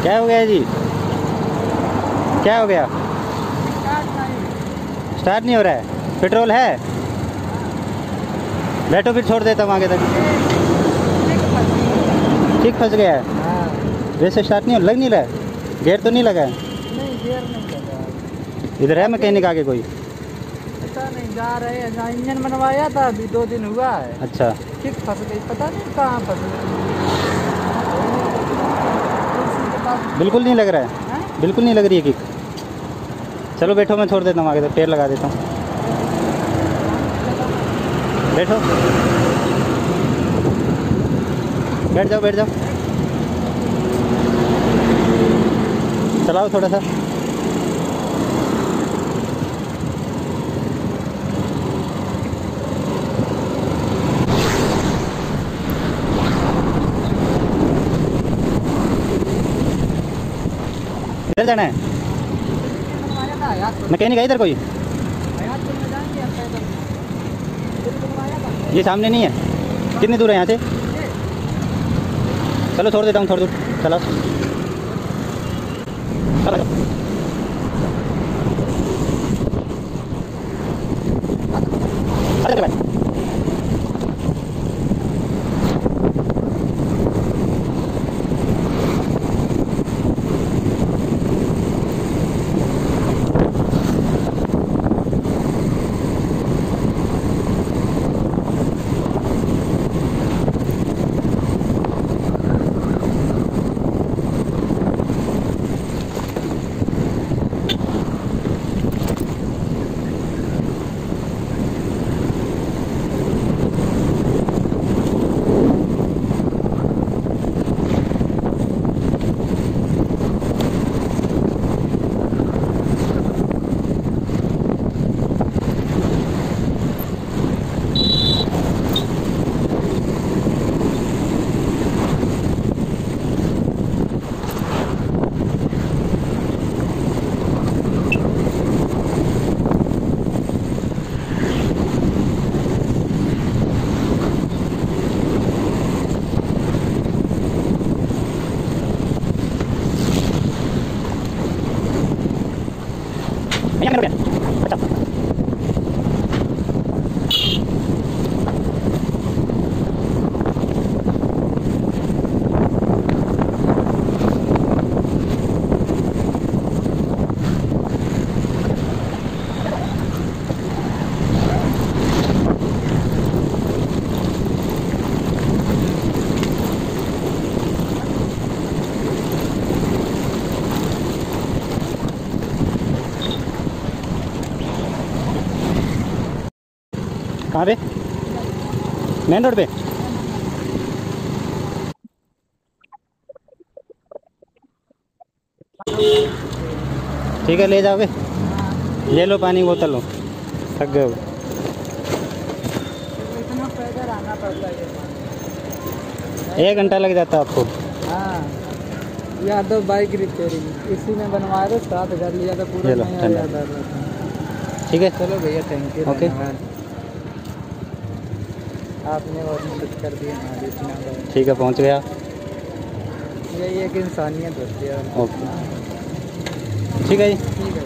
क्या हो गया जी? क्या हो गया? स्टार्ट नहीं हो रहा है? पेट्रोल है? बैठो फिर छोड़ देता हूँ आगे तक। ठीक फंस गया है? हाँ। वैसे स्टार्ट नहीं लग नहीं रहा है? गेयर तो नहीं लगा है? नहीं, गियर नहीं लगा। इधर है मैकेनिक आगे कोई? पता नहीं, जा रहे हैं जहाँ इंजन बनवाया था, अभी 2 दिन हुआ है। अच्छा। किक फंस गई, पता नहीं कहाँ फंस गई। बिल्कुल नहीं लग रहा है? बिल्कुल नहीं लग रही है किक। चलो बैठो, मैं छोड़ देता हूँ आगे तक, पैर लगा देता हूँ। बैठो, बैठ जाओ बैठ जाओ। चलाओ थोड़ा सा। इधर जाना है? मैकेनिक है इधर कोई? ये सामने नहीं है? कितनी दूर है यहाँ से? चलो छोड़ देता हूँ थोड़ी दूर। चलो कहाँ पे? मेन रोड पे? ठीक है, ले जाओगे? ले लो पानी की बोतल लो, थक गए हो। इतना पैदल आना पड़ता है। 1 घंटा लग जाता है आपको। हाँ, यादव बाइक रिपेयरिंग इसी में बनवा दो, साथ कर लिया था पूरा। चलो, नहीं ठंडा। याद आ रहा था। ठीक है, चलो भैया, थैंक यू। ओके। आपने और मदद कर दी हमारी इतना। ठीक है, पहुँच गया। यही एक इंसानियत होती है। ओके, ठीक है जी। ठीक है।